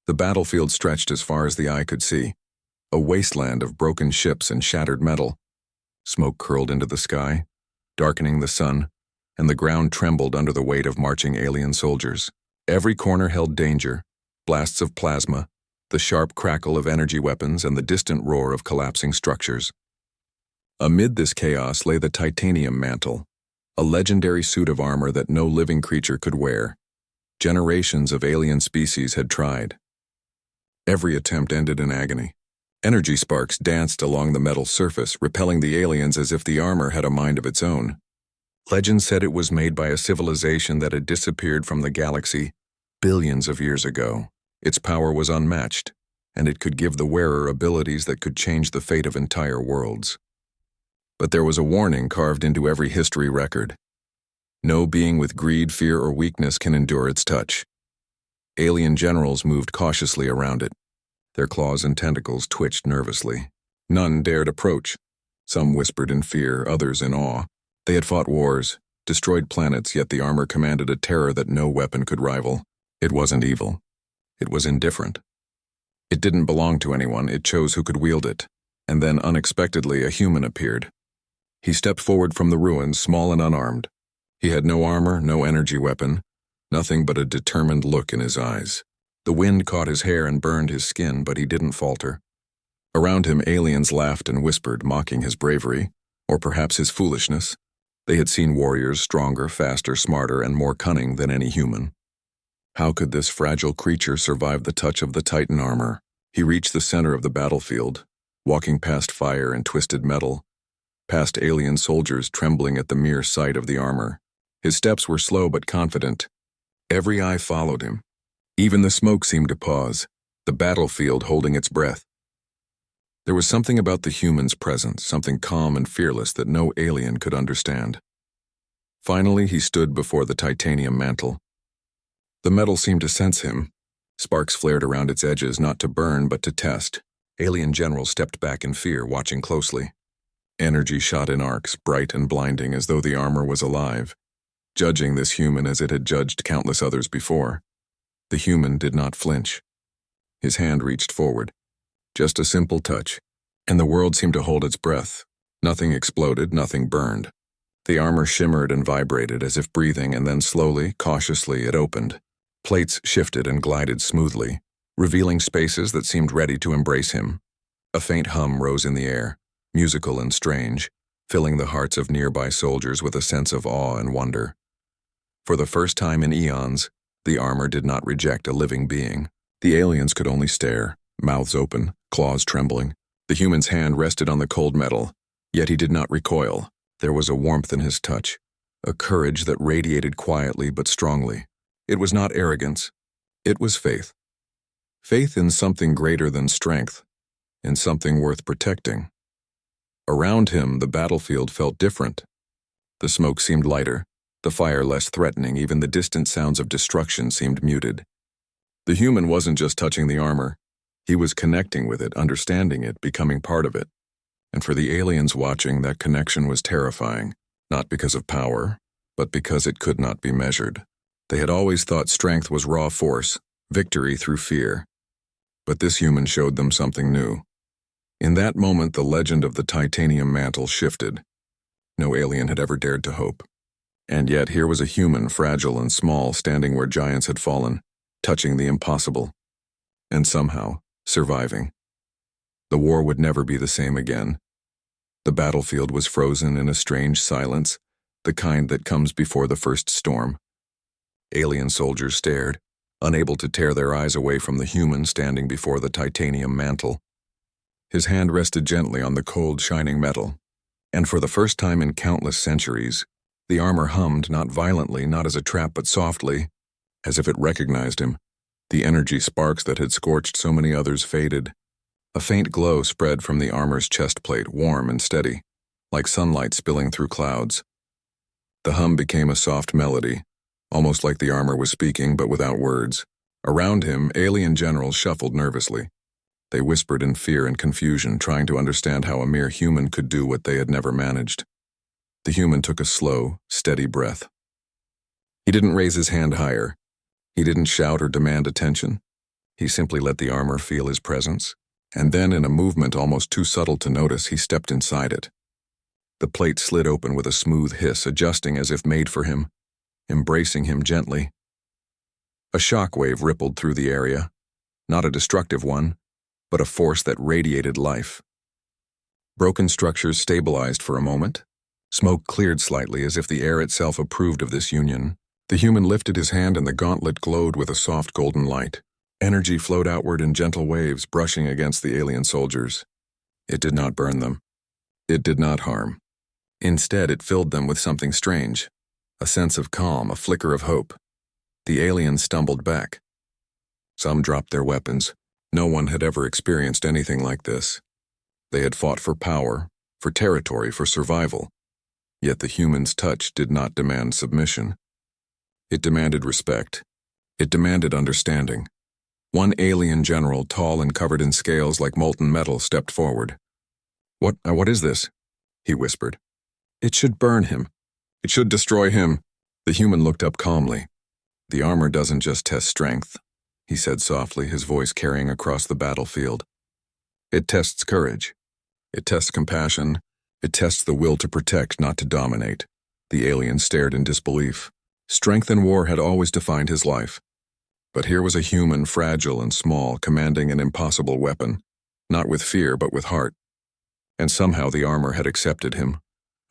The battlefield stretched as far as the eye could see, a wasteland of broken ships and shattered metal. Smoke curled into the sky, darkening the sun, and the ground trembled under the weight of marching alien soldiers. Every corner held danger, blasts of plasma, the sharp crackle of energy weapons, and the distant roar of collapsing structures. Amid this chaos lay the titanium mantle, a legendary suit of armor that no living creature could wear. Generations of alien species had tried. Every attempt ended in agony. Energy sparks danced along the metal surface, repelling the aliens as if the armor had a mind of its own. Legend said it was made by a civilization that had disappeared from the galaxy billions of years ago. Its power was unmatched, and it could give the wearer abilities that could change the fate of entire worlds. But there was a warning carved into every history record. No being with greed, fear, or weakness can endure its touch. Alien generals moved cautiously around it. Their claws and tentacles twitched nervously. None dared approach. Some whispered in fear, others in awe. They had fought wars, destroyed planets, yet the armor commanded a terror that no weapon could rival. It wasn't evil. It was indifferent. It didn't belong to anyone, it chose who could wield it. And then, unexpectedly, a human appeared. He stepped forward from the ruins, small and unarmed. He had no armor, no energy weapon, nothing but a determined look in his eyes. The wind caught his hair and burned his skin, but he didn't falter. Around him, aliens laughed and whispered, mocking his bravery, or perhaps his foolishness. They had seen warriors stronger, faster, smarter, and more cunning than any human. How could this fragile creature survive the touch of the Titan armor? He reached the center of the battlefield, walking past fire and twisted metal, past alien soldiers trembling at the mere sight of the armor. His steps were slow but confident. Every eye followed him. Even the smoke seemed to pause, the battlefield holding its breath. There was something about the human's presence, something calm and fearless that no alien could understand. Finally, he stood before the titanium mantle. The metal seemed to sense him. Sparks flared around its edges, not to burn, but to test. Alien generals stepped back in fear, watching closely. Energy shot in arcs, bright and blinding, as though the armor was alive, judging this human as it had judged countless others before. The human did not flinch. His hand reached forward. Just a simple touch, and the world seemed to hold its breath. Nothing exploded, nothing burned. The armor shimmered and vibrated as if breathing, and then slowly, cautiously, it opened. Plates shifted and glided smoothly, revealing spaces that seemed ready to embrace him. A faint hum rose in the air, musical and strange, filling the hearts of nearby soldiers with a sense of awe and wonder. For the first time in eons, the armor did not reject a living being. The aliens could only stare, mouths open, claws trembling. The human's hand rested on the cold metal, yet he did not recoil. There was a warmth in his touch, a courage that radiated quietly but strongly. It was not arrogance. It was faith. Faith in something greater than strength, in something worth protecting. Around him, the battlefield felt different. The smoke seemed lighter, the fire less threatening, even the distant sounds of destruction seemed muted. The human wasn't just touching the armor. He was connecting with it, understanding it, becoming part of it. And for the aliens watching, that connection was terrifying, not because of power, but because it could not be measured. They had always thought strength was raw force, victory through fear. But this human showed them something new. In that moment, the legend of the titanium mantle shifted. No alien had ever dared to hope. And yet here was a human, fragile and small, standing where giants had fallen, touching the impossible, and somehow surviving. The war would never be the same again. The battlefield was frozen in a strange silence, the kind that comes before the first storm. Alien soldiers stared, unable to tear their eyes away from the human standing before the titanium mantle. His hand rested gently on the cold, shining metal, and for the first time in countless centuries, the armor hummed, not violently, not as a trap, but softly, as if it recognized him. The energy sparks that had scorched so many others faded. A faint glow spread from the armor's chest plate, warm and steady, like sunlight spilling through clouds. The hum became a soft melody, almost like the armor was speaking, but without words. Around him, alien generals shuffled nervously. They whispered in fear and confusion, trying to understand how a mere human could do what they had never managed. The human took a slow, steady breath. He didn't raise his hand higher. He didn't shout or demand attention. He simply let the armor feel his presence, and then in a movement almost too subtle to notice, he stepped inside it. The plate slid open with a smooth hiss, adjusting as if made for him, embracing him gently. A shockwave rippled through the area, not a destructive one, but a force that radiated life. Broken structures stabilized for a moment. Smoke cleared slightly as if the air itself approved of this union. The human lifted his hand and the gauntlet glowed with a soft golden light. Energy flowed outward in gentle waves, brushing against the alien soldiers. It did not burn them. It did not harm. Instead, it filled them with something strange, a sense of calm, a flicker of hope. The aliens stumbled back. Some dropped their weapons. No one had ever experienced anything like this. They had fought for power, for territory, for survival. Yet the human's touch did not demand submission. It demanded respect. It demanded understanding. One alien general, tall and covered in scales like molten metal, stepped forward. What is this?" he whispered. "It should burn him. It should destroy him." The human looked up calmly. "The armor doesn't just test strength," he said softly, his voice carrying across the battlefield. "It tests courage. It tests compassion. It tests the will to protect, not to dominate." The alien stared in disbelief. Strength in war had always defined his life. But here was a human, fragile and small, commanding an impossible weapon, not with fear but with heart. And somehow the armor had accepted him.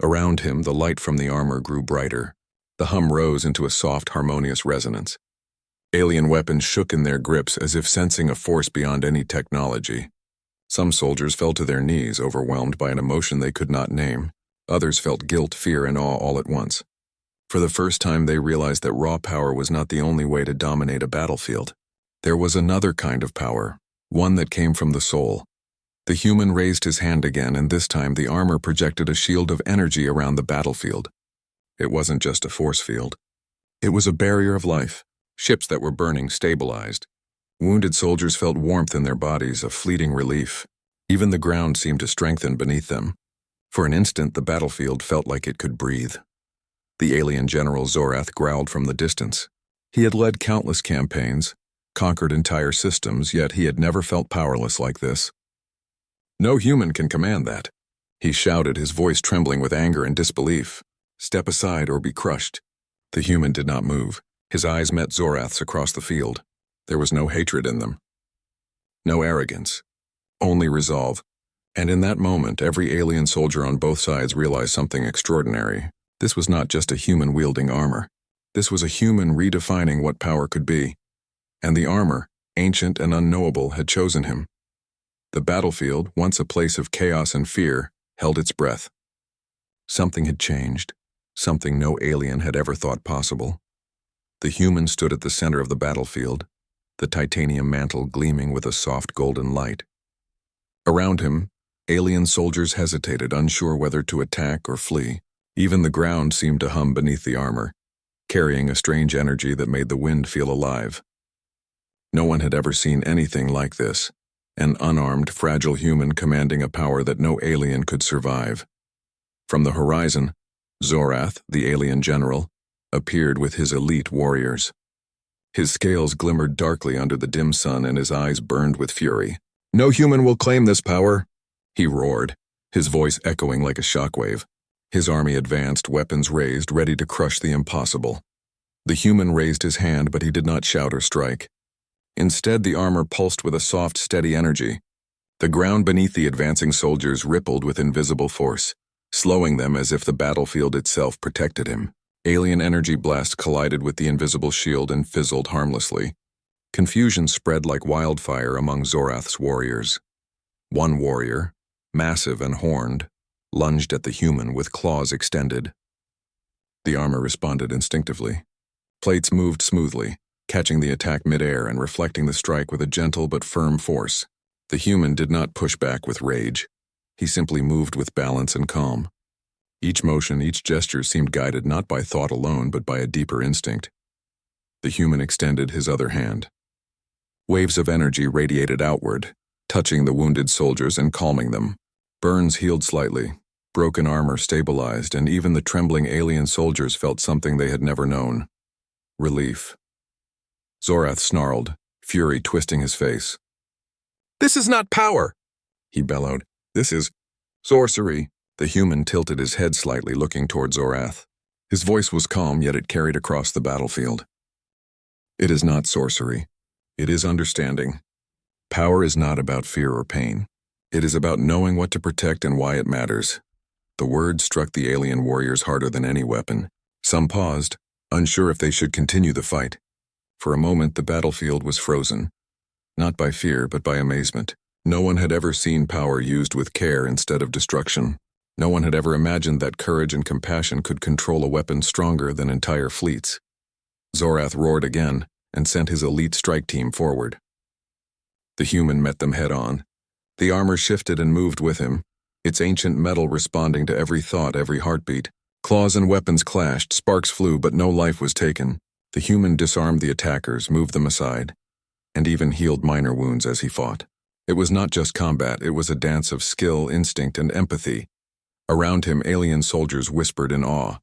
Around him, the light from the armor grew brighter. The hum rose into a soft, harmonious resonance. Alien weapons shook in their grips as if sensing a force beyond any technology. Some soldiers fell to their knees, overwhelmed by an emotion they could not name. Others felt guilt, fear, and awe all at once. For the first time, they realized that raw power was not the only way to dominate a battlefield. There was another kind of power, one that came from the soul. The human raised his hand again, and this time the armor projected a shield of energy around the battlefield. It wasn't just a force field. It was a barrier of life. Ships that were burning stabilized. Wounded soldiers felt warmth in their bodies, a fleeting relief. Even the ground seemed to strengthen beneath them. For an instant, the battlefield felt like it could breathe. The alien general Zorath growled from the distance. He had led countless campaigns, conquered entire systems, yet he had never felt powerless like this. "No human can command that," he shouted, his voice trembling with anger and disbelief. "Step aside or be crushed." The human did not move. His eyes met Zorath's across the field. There was no hatred in them. No arrogance. Only resolve. And in that moment, every alien soldier on both sides realized something extraordinary. This was not just a human wielding armor. This was a human redefining what power could be. And the armor, ancient and unknowable, had chosen him. The battlefield, once a place of chaos and fear, held its breath. Something had changed, something no alien had ever thought possible. The human stood at the center of the battlefield, the titanium mantle gleaming with a soft golden light. Around him, alien soldiers hesitated, unsure whether to attack or flee. Even the ground seemed to hum beneath the armor, carrying a strange energy that made the wind feel alive. No one had ever seen anything like this, an unarmed, fragile human commanding a power that no alien could survive. From the horizon, Zorath, the alien general, appeared with his elite warriors. His scales glimmered darkly under the dim sun and his eyes burned with fury. "No human will claim this power," he roared, his voice echoing like a shockwave. His army advanced, weapons raised, ready to crush the impossible. The human raised his hand, but he did not shout or strike. Instead, the armor pulsed with a soft, steady energy. The ground beneath the advancing soldiers rippled with invisible force, slowing them as if the battlefield itself protected him. Alien energy blasts collided with the invisible shield and fizzled harmlessly. Confusion spread like wildfire among Zorath's warriors. One warrior, massive and horned, lunged at the human with claws extended. The armor responded instinctively. Plates moved smoothly, catching the attack midair and reflecting the strike with a gentle but firm force. The human did not push back with rage. He simply moved with balance and calm. Each motion, each gesture seemed guided not by thought alone, but by a deeper instinct. The human extended his other hand. Waves of energy radiated outward, touching the wounded soldiers and calming them. Burns healed slightly, broken armor stabilized, and even the trembling alien soldiers felt something they had never known. Relief. Zorath snarled, fury twisting his face. "This is not power," he bellowed. "This is sorcery." The human tilted his head slightly, looking toward Zorath. His voice was calm, yet it carried across the battlefield. "It is not sorcery. It is understanding. Power is not about fear or pain. It is about knowing what to protect and why it matters." The words struck the alien warriors harder than any weapon. Some paused, unsure if they should continue the fight. For a moment, the battlefield was frozen. Not by fear, but by amazement. No one had ever seen power used with care instead of destruction. No one had ever imagined that courage and compassion could control a weapon stronger than entire fleets. Zorath roared again and sent his elite strike team forward. The human met them head-on. The armor shifted and moved with him, its ancient metal responding to every thought, every heartbeat. Claws and weapons clashed, sparks flew, but no life was taken. The human disarmed the attackers, moved them aside, and even healed minor wounds as he fought. It was not just combat, it was a dance of skill, instinct, and empathy. Around him, alien soldiers whispered in awe.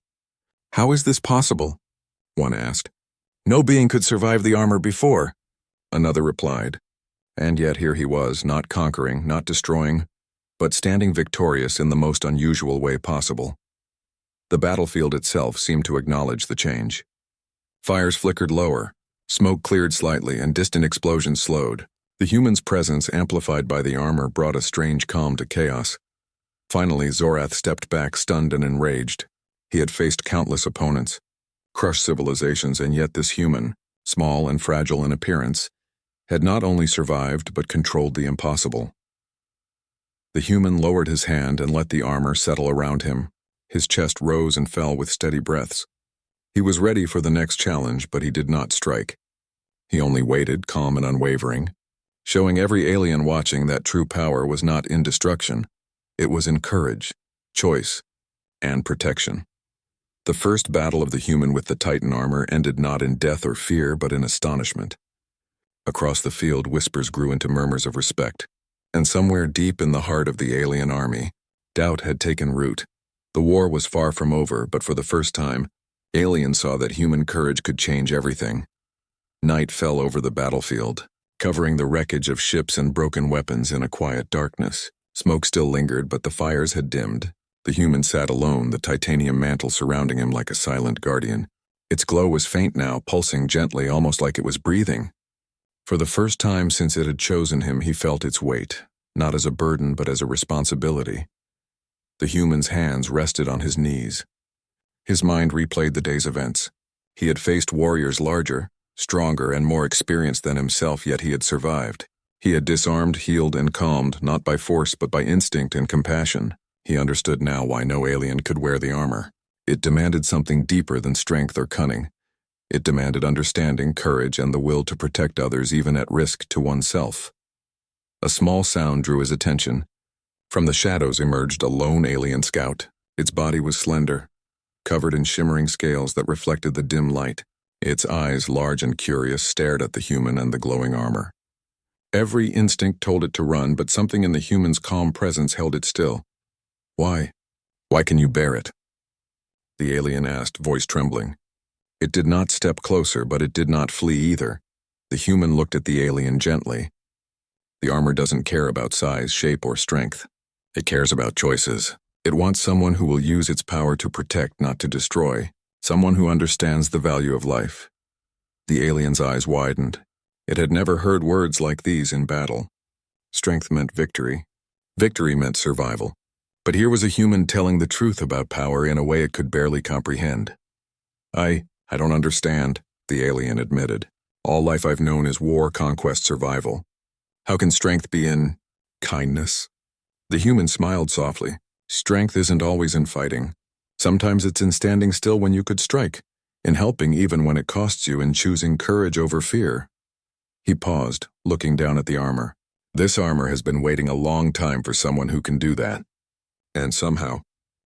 "How is this possible?" one asked. "No being could survive the armor before," another replied. And yet here he was, not conquering, not destroying, but standing victorious in the most unusual way possible. The battlefield itself seemed to acknowledge the change. Fires flickered lower, smoke cleared slightly, and distant explosions slowed. The human's presence, amplified by the armor, brought a strange calm to chaos. Finally, Zorath stepped back, stunned and enraged. He had faced countless opponents, crushed civilizations, and yet this human, small and fragile in appearance, had not only survived but controlled the impossible. The human lowered his hand and let the armor settle around him. His chest rose and fell with steady breaths. He was ready for the next challenge, but he did not strike. He only waited, calm and unwavering, showing every alien watching that true power was not in destruction. It was in courage, choice, and protection. The first battle of the human with the Titan armor ended not in death or fear, but in astonishment. Across the field, whispers grew into murmurs of respect, and somewhere deep in the heart of the alien army, doubt had taken root. The war was far from over, but for the first time, aliens saw that human courage could change everything. Night fell over the battlefield, covering the wreckage of ships and broken weapons in a quiet darkness. Smoke still lingered, but the fires had dimmed. The human sat alone, the titanium mantle surrounding him like a silent guardian. Its glow was faint now, pulsing gently, almost like it was breathing. For the first time since it had chosen him, he felt its weight, not as a burden but as a responsibility. The human's hands rested on his knees. His mind replayed the day's events. He had faced warriors larger, stronger, and more experienced than himself, yet he had survived. He had disarmed, healed, and calmed, not by force but by instinct and compassion. He understood now why no alien could wear the armor. It demanded something deeper than strength or cunning. It demanded understanding, courage, and the will to protect others even at risk to oneself. A small sound drew his attention. From the shadows emerged a lone alien scout. Its body was slender, covered in shimmering scales that reflected the dim light. Its eyes, large and curious, stared at the human and the glowing armor. Every instinct told it to run, but something in the human's calm presence held it still. "Why? Why can you bear it?" the alien asked, voice trembling. It did not step closer, but it did not flee either. The human looked at the alien gently. The armor doesn't care about size, shape, or strength. It cares about choices. It wants someone who will use its power to protect, not to destroy. Someone who understands the value of life. The alien's eyes widened. It had never heard words like these in battle. Strength meant victory. Victory meant survival. But here was a human telling the truth about power in a way it could barely comprehend. I don't understand, the alien admitted. All life I've known is war, conquest, survival. How can strength be in kindness? The human smiled softly. Strength isn't always in fighting. Sometimes it's in standing still when you could strike, in helping even when it costs you, in choosing courage over fear. He paused, looking down at the armor. This armor has been waiting a long time for someone who can do that. And somehow,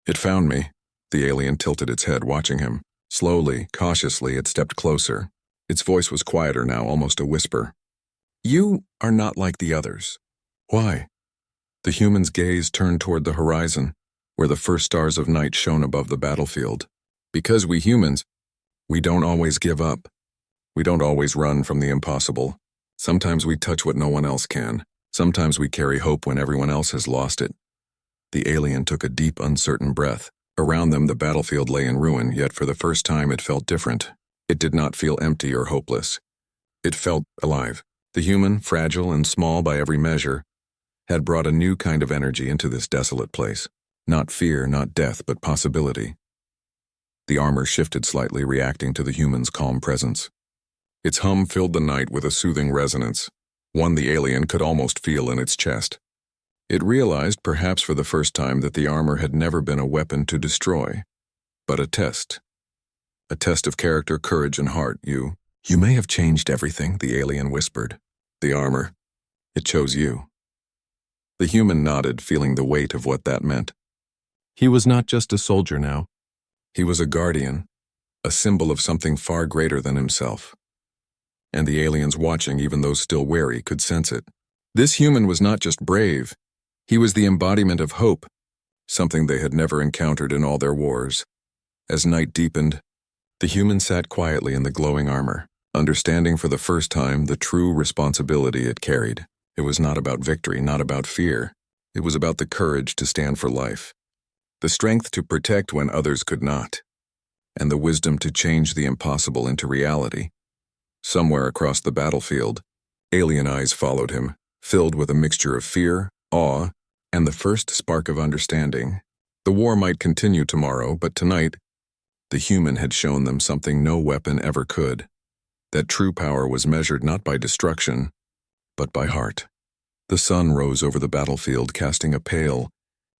it found me. The alien tilted its head, watching him. Slowly, cautiously, it stepped closer. Its voice was quieter now, almost a whisper. "You are not like the others." "Why?" The human's gaze turned toward the horizon, where the first stars of night shone above the battlefield. "Because we humans, we don't always give up. We don't always run from the impossible. Sometimes we touch what no one else can. Sometimes we carry hope when everyone else has lost it. The alien took a deep, uncertain breath. Around them, the battlefield lay in ruin, yet for the first time it felt different. It did not feel empty or hopeless. It felt alive. The human, fragile and small by every measure, had brought a new kind of energy into this desolate place. Not fear, not death, but possibility. The armor shifted slightly, reacting to the human's calm presence. Its hum filled the night with a soothing resonance, one the alien could almost feel in its chest. It realized, perhaps for the first time, that the armor had never been a weapon to destroy, but a test. A test of character, courage, and heart. You may have changed everything, the alien whispered. The armor, it chose you. The human nodded, feeling the weight of what that meant. He was not just a soldier now. He was a guardian, a symbol of something far greater than himself. And the aliens watching, even those still wary, could sense it. This human was not just brave. He was the embodiment of hope, something they had never encountered in all their wars. As night deepened, the human sat quietly in the glowing armor, understanding for the first time the true responsibility it carried. It was not about victory, not about fear. It was about the courage to stand for life, the strength to protect when others could not, and the wisdom to change the impossible into reality. Somewhere across the battlefield, alien eyes followed him, filled with a mixture of fear, awe, and the first spark of understanding. The war might continue tomorrow, but tonight, the human had shown them something no weapon ever could. That true power was measured not by destruction, but by heart. The sun rose over the battlefield, casting a pale,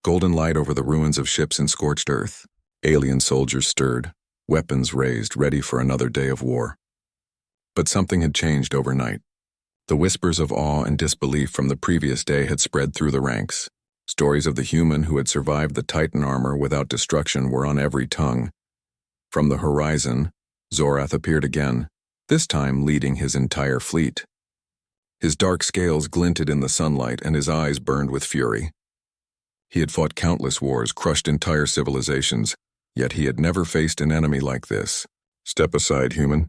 golden light over the ruins of ships in scorched earth. Alien soldiers stirred, weapons raised, ready for another day of war. But something had changed overnight. The whispers of awe and disbelief from the previous day had spread through the ranks. Stories of the human who had survived the Titan armor without destruction were on every tongue. From the horizon, Zorath appeared again, this time leading his entire fleet. His dark scales glinted in the sunlight and his eyes burned with fury. He had fought countless wars, crushed entire civilizations, yet he had never faced an enemy like this. "Step aside, human,"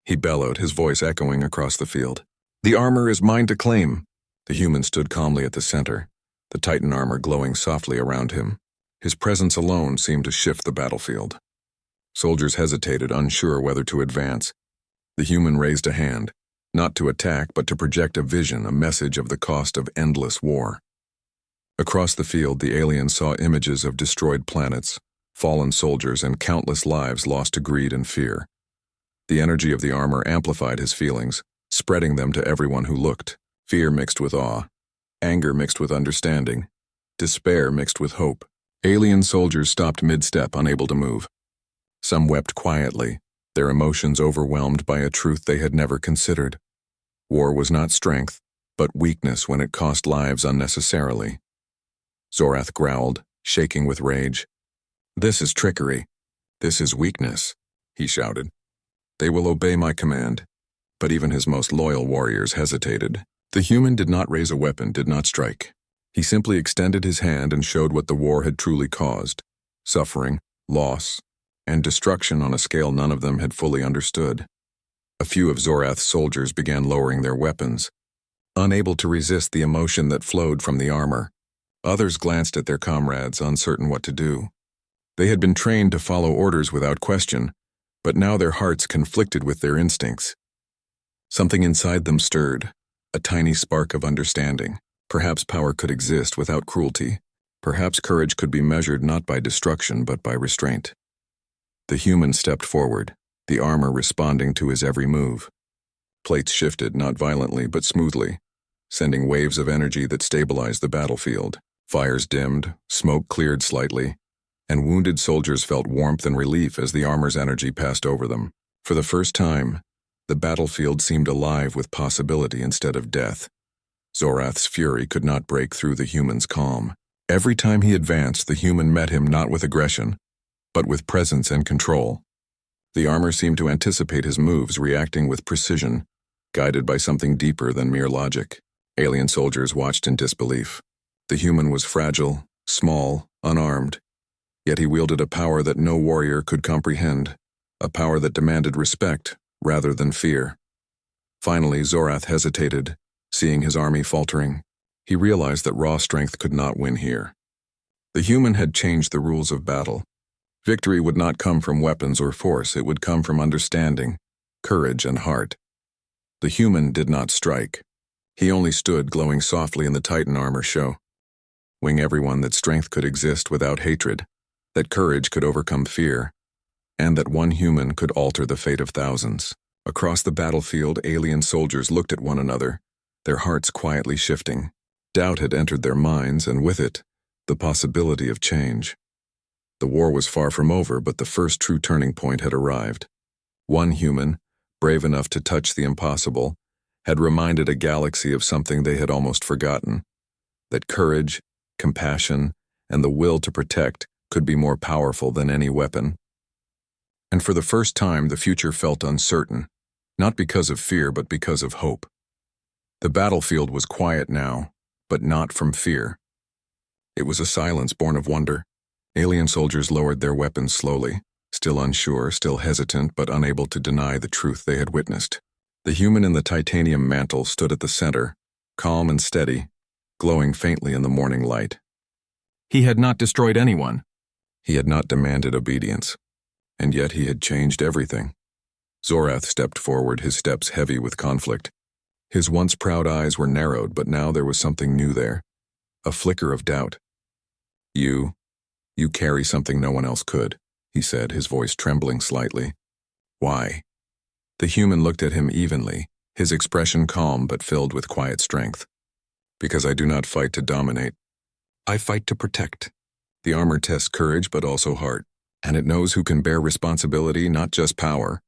he bellowed, his voice echoing across the field. "The armor is mine to claim." The human stood calmly at the center, the Titan armor glowing softly around him. His presence alone seemed to shift the battlefield. Soldiers hesitated, unsure whether to advance. The human raised a hand, not to attack, but to project a vision, a message of the cost of endless war. Across the field, the alien saw images of destroyed planets, fallen soldiers, and countless lives lost to greed and fear. The energy of the armor amplified his feelings, spreading them to everyone who looked. Fear mixed with awe, anger mixed with understanding, despair mixed with hope. Alien soldiers stopped mid-step, unable to move. Some wept quietly, their emotions overwhelmed by a truth they had never considered. War was not strength, but weakness when it cost lives unnecessarily. Zorath growled, shaking with rage. "This is trickery. This is weakness," he shouted. "They will obey my command." But even his most loyal warriors hesitated. The human did not raise a weapon, did not strike. He simply extended his hand and showed what the war had truly caused: suffering, loss, and destruction on a scale none of them had fully understood. A few of Zorath's soldiers began lowering their weapons, unable to resist the emotion that flowed from the armor. Others glanced at their comrades, uncertain what to do. They had been trained to follow orders without question, but now their hearts conflicted with their instincts. Something inside them stirred, a tiny spark of understanding. Perhaps power could exist without cruelty. Perhaps courage could be measured not by destruction but by restraint. The human stepped forward, the armor responding to his every move. Plates shifted, not violently but smoothly, sending waves of energy that stabilized the battlefield. Fires dimmed, smoke cleared slightly, and wounded soldiers felt warmth and relief as the armor's energy passed over them. For the first time, the battlefield seemed alive with possibility instead of death. Zorath's fury could not break through the human's calm. Every time he advanced, the human met him not with aggression, but with presence and control. The armor seemed to anticipate his moves, reacting with precision, guided by something deeper than mere logic. Alien soldiers watched in disbelief. The human was fragile, small, unarmed, yet he wielded a power that no warrior could comprehend, a power that demanded respect rather than fear. Finally, Zorath hesitated, seeing his army faltering. He realized that raw strength could not win here. The human had changed the rules of battle. Victory would not come from weapons or force, it would come from understanding, courage, and heart. The human did not strike. He only stood glowing softly in the Titan armor show, showing everyone that strength could exist without hatred, that courage could overcome fear, and that one human could alter the fate of thousands. Across the battlefield, alien soldiers looked at one another, their hearts quietly shifting. Doubt had entered their minds, and with it, the possibility of change. The war was far from over, but the first true turning point had arrived. One human, brave enough to touch the impossible, had reminded a galaxy of something they had almost forgotten, that courage, compassion, and the will to protect could be more powerful than any weapon. And for the first time, the future felt uncertain, not because of fear, but because of hope. The battlefield was quiet now, but not from fear. It was a silence born of wonder. Alien soldiers lowered their weapons slowly, still unsure, still hesitant, but unable to deny the truth they had witnessed. The human in the titanium mantle stood at the center, calm and steady, glowing faintly in the morning light. He had not destroyed anyone. He had not demanded obedience. And yet he had changed everything. Zorath stepped forward, his steps heavy with conflict. His once proud eyes were narrowed, but now there was something new there. A flicker of doubt. You carry something no one else could, he said, his voice trembling slightly. Why? The human looked at him evenly, his expression calm but filled with quiet strength. Because I do not fight to dominate. I fight to protect. The armor tests courage but also heart, and it knows who can bear responsibility, not just power.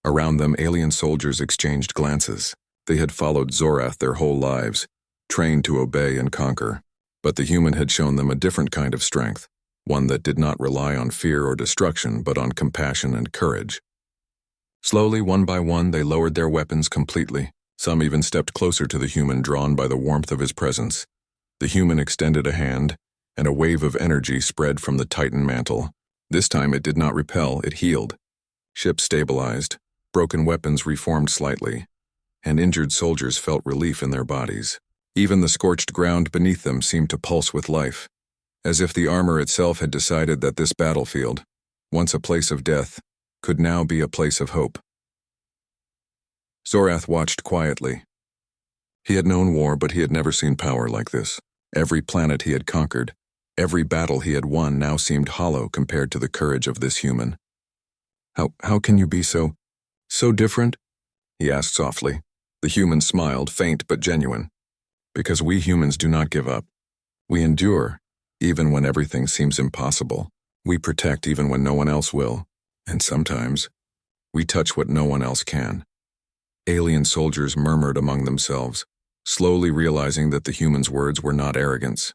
Around them, alien soldiers exchanged glances. They had followed Zorath their whole lives, trained to obey and conquer. But the human had shown them a different kind of strength, one that did not rely on fear or destruction, but on compassion and courage. Slowly, one by one, they lowered their weapons completely. Some even stepped closer to the human, drawn by the warmth of his presence. The human extended a hand, and a wave of energy spread from the Titan mantle. This time it did not repel, it healed. Ships stabilized, broken weapons reformed slightly, and injured soldiers felt relief in their bodies. Even the scorched ground beneath them seemed to pulse with life, as if the armor itself had decided that this battlefield, once a place of death, could now be a place of hope. Zorath watched quietly. He had known war, but he had never seen power like this. Every planet he had conquered, every battle he had won now seemed hollow compared to the courage of this human. How can you be so different? He asked softly. The human smiled, faint but genuine. Because we humans do not give up. We endure, even when everything seems impossible. We protect even when no one else will. And sometimes, we touch what no one else can. Alien soldiers murmured among themselves, slowly realizing that the human's words were not arrogance.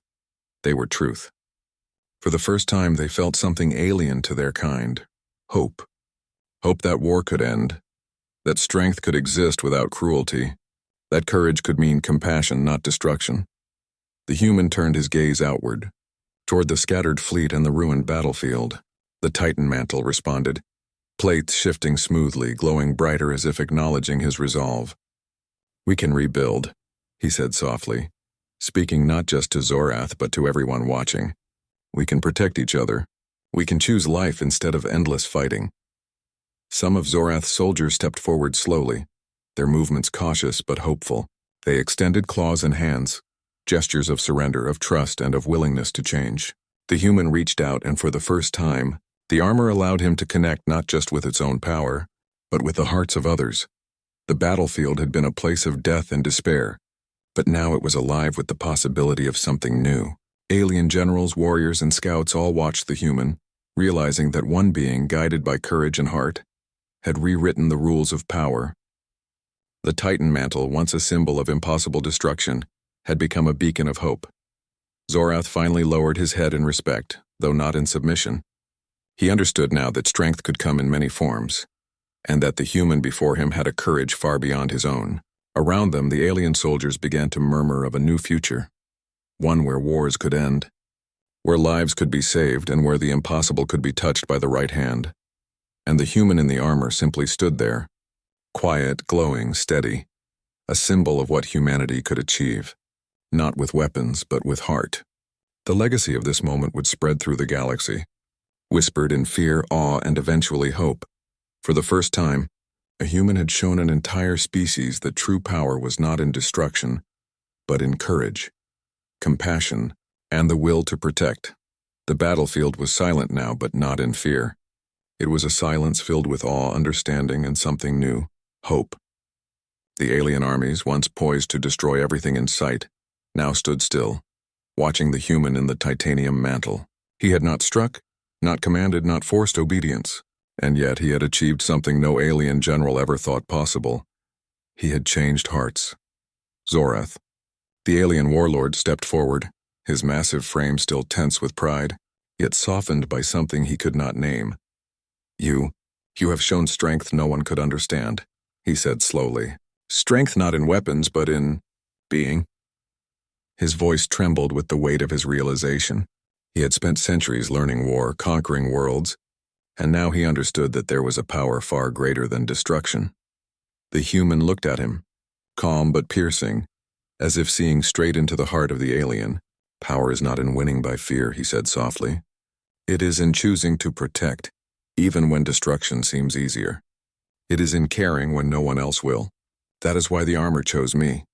They were truth. For the first time, they felt something alien to their kind. Hope. Hope that war could end, that strength could exist without cruelty, that courage could mean compassion, not destruction. The human turned his gaze outward, toward the scattered fleet and the ruined battlefield. The Titan mantle responded, plates shifting smoothly, glowing brighter as if acknowledging his resolve. We can rebuild, he said softly, speaking not just to Zorath but to everyone watching. We can protect each other. We can choose life instead of endless fighting. Some of Zorath's soldiers stepped forward slowly, their movements cautious but hopeful. They extended claws and hands, gestures of surrender, of trust, and of willingness to change. The human reached out, and for the first time, the armor allowed him to connect not just with its own power, but with the hearts of others. The battlefield had been a place of death and despair, but now it was alive with the possibility of something new. Alien generals, warriors, and scouts all watched the human, realizing that one being, guided by courage and heart, had rewritten the rules of power. The Titan mantle, once a symbol of impossible destruction, had become a beacon of hope. Zorath finally lowered his head in respect, though not in submission. He understood now that strength could come in many forms, and that the human before him had a courage far beyond his own. Around them, the alien soldiers began to murmur of a new future, one where wars could end, where lives could be saved, and where the impossible could be touched by the right hand. And the human in the armor simply stood there, Quiet, glowing, steady. A symbol of what humanity could achieve. Not with weapons, but with heart. The legacy of this moment would spread through the galaxy, whispered in fear, awe, and eventually hope. For the first time, a human had shown an entire species that true power was not in destruction, but in courage, compassion, and the will to protect. The battlefield was silent now, but not in fear. It was a silence filled with awe, understanding, and something new, hope. The alien armies, once poised to destroy everything in sight, now stood still, watching the human in the titanium mantle. He had not struck, not commanded, not forced obedience, and yet he had achieved something no alien general ever thought possible. He had changed hearts. Zorath, the alien warlord, stepped forward, his massive frame still tense with pride, yet softened by something he could not name. You have shown strength no one could understand, he said slowly. Strength not in weapons, but in being. His voice trembled with the weight of his realization. He had spent centuries learning war, conquering worlds, and now he understood that there was a power far greater than destruction. The human looked at him, calm but piercing, as if seeing straight into the heart of the alien. Power is not in winning by fear, he said softly. It is in choosing to protect, even when destruction seems easier. It is in caring when no one else will. That is why the armor chose me.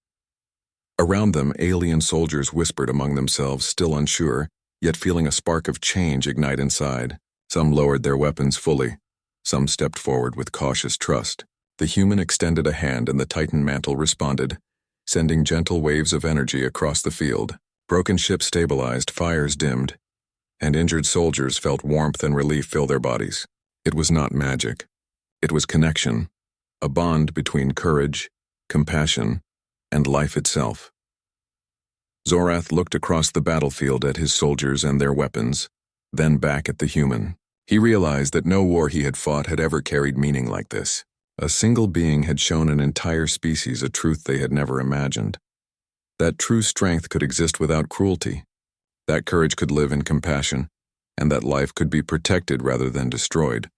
Around them, alien soldiers whispered among themselves, still unsure, yet feeling a spark of change ignite inside. Some lowered their weapons fully. Some stepped forward with cautious trust. The human extended a hand and the Titan mantle responded, sending gentle waves of energy across the field. Broken ships stabilized, fires dimmed, and injured soldiers felt warmth and relief fill their bodies. It was not magic. It was connection, a bond between courage, compassion, and life itself. Zorath looked across the battlefield at his soldiers and their weapons, then back at the human. He realized that no war he had fought had ever carried meaning like this. A single being had shown an entire species a truth they had never imagined. That true strength could exist without cruelty, that courage could live in compassion, and that life could be protected rather than destroyed.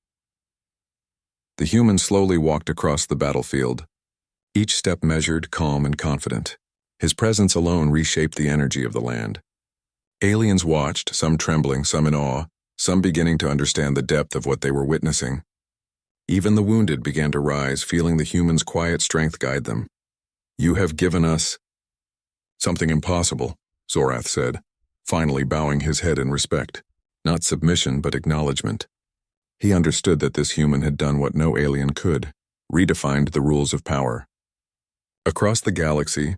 The human slowly walked across the battlefield, each step measured, calm, and confident. His presence alone reshaped the energy of the land. Aliens watched, some trembling, some in awe, some beginning to understand the depth of what they were witnessing. Even the wounded began to rise, feeling the human's quiet strength guide them. You have given us something impossible, Zorath said, finally bowing his head in respect. Not submission, but acknowledgement. He understood that this human had done what no alien could, redefined the rules of power. Across the galaxy,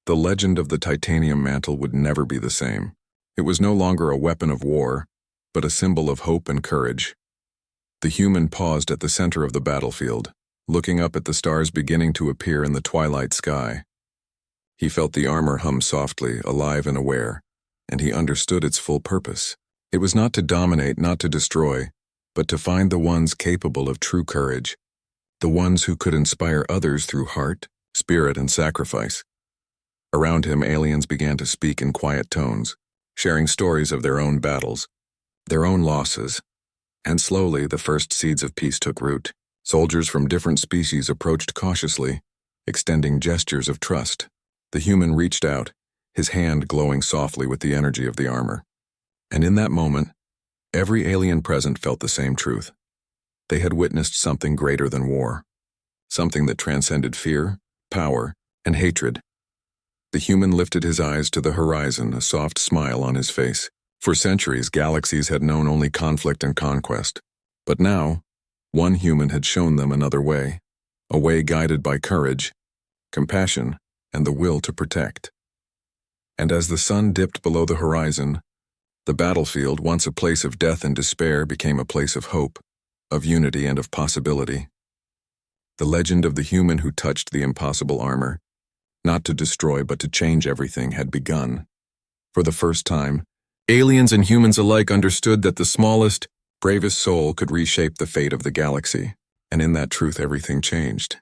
the legend of the titanium mantle would never be the same. It was no longer a weapon of war, but a symbol of hope and courage. The human paused at the center of the battlefield, looking up at the stars beginning to appear in the twilight sky. He felt the armor hum softly, alive and aware, and he understood its full purpose. It was not to dominate, not to destroy, but to find the ones capable of true courage, the ones who could inspire others through heart, spirit, and sacrifice. Around him, aliens began to speak in quiet tones, sharing stories of their own battles, their own losses, and slowly the first seeds of peace took root. Soldiers from different species approached cautiously, extending gestures of trust. The human reached out, his hand glowing softly with the energy of the armor. And in that moment, every alien present felt the same truth. They had witnessed something greater than war, something that transcended fear, power, and hatred. The human lifted his eyes to the horizon, a soft smile on his face. For centuries, galaxies had known only conflict and conquest. But now, one human had shown them another way, a way guided by courage, compassion, and the will to protect. And as the sun dipped below the horizon, the battlefield, once a place of death and despair, became a place of hope, of unity, and of possibility. The legend of the human who touched the impossible armor, not to destroy but to change everything, had begun. For the first time, aliens and humans alike understood that the smallest, bravest soul could reshape the fate of the galaxy, and in that truth everything changed.